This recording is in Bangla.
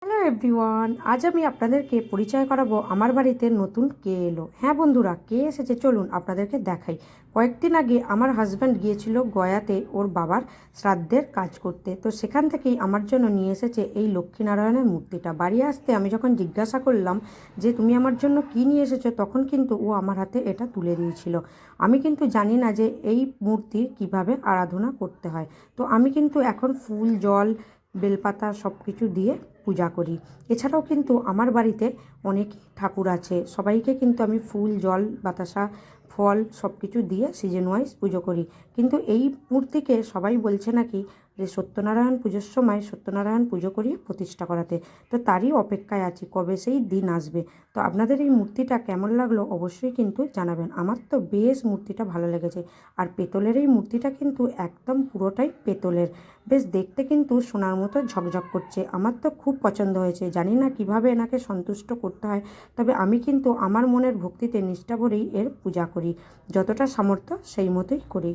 হ্যালো এভরিওয়ান, আজ আমি আপনাদেরকে পরিচয় করাবো আমার বাড়িতে নতুন কে এলো। হ্যাঁ বন্ধুরা, কে এসেছে চলুন আপনাদেরকে দেখাই। কয়েকদিন আগে আমার হাজব্যান্ড গিয়েছিল গয়াতে ওর বাবার শ্রাদ্ধের কাজ করতে, তো সেখান থেকেই আমার জন্য নিয়ে এসেছে এই লক্ষ্মীনারায়ণের মূর্তিটা। বাড়ি আসতে আমি যখন জিজ্ঞাসা করলাম যে তুমি আমার জন্য কি নিয়ে এসেছো, তখন কিন্তু ও আমার হাতে এটা তুলে দিয়েছিল। আমি কিন্তু জানি না যে এই মূর্তির কিভাবে আরাধনা করতে হয়, তো আমি কিন্তু এখন ফুল জল বেলপাতা সব কিছু দিয়ে পূজা করি। এছাড়াও কিন্তু আমার বাড়িতে অনেক ঠাকুর আছে, সবাইকে কিন্তু আমি ফুল জল বাতাসা ফল সব কিছু দিয়ে সিজন ওয়াইজ পুজো করি। কিন্তু এই মূর্তিকে সবাই বলছে নাকি যে সত্যনারায়ণ পুজোর সময় সত্যনারায়ণ পুজো করিয়ে প্রতিষ্ঠা করাতে, তো তারই অপেক্ষায় আছি কবে সেই দিন আসবে। তো আপনাদের এই মূর্তিটা কেমন লাগলো অবশ্যই কিন্তু জানাবেন। আমার তো বেশ মূর্তিটা ভালো লেগেছে। আর পেতলের এই মূর্তিটা কিন্তু একদম পুরোটাই পেতলের, বেশ দেখতে কিন্তু সোনার মতো ঝকঝক করছে। আমার তো খুব পছন্দ হয়েছে। জানি না কিভাবে এনাকে সন্তুষ্ট করতে হয়, তবে আমি কিন্তু আমার মনের ভক্তিতে নিষ্ঠা ভরেই এর পূজা করি, যতটা সামর্থ্য সেই মতোই করি।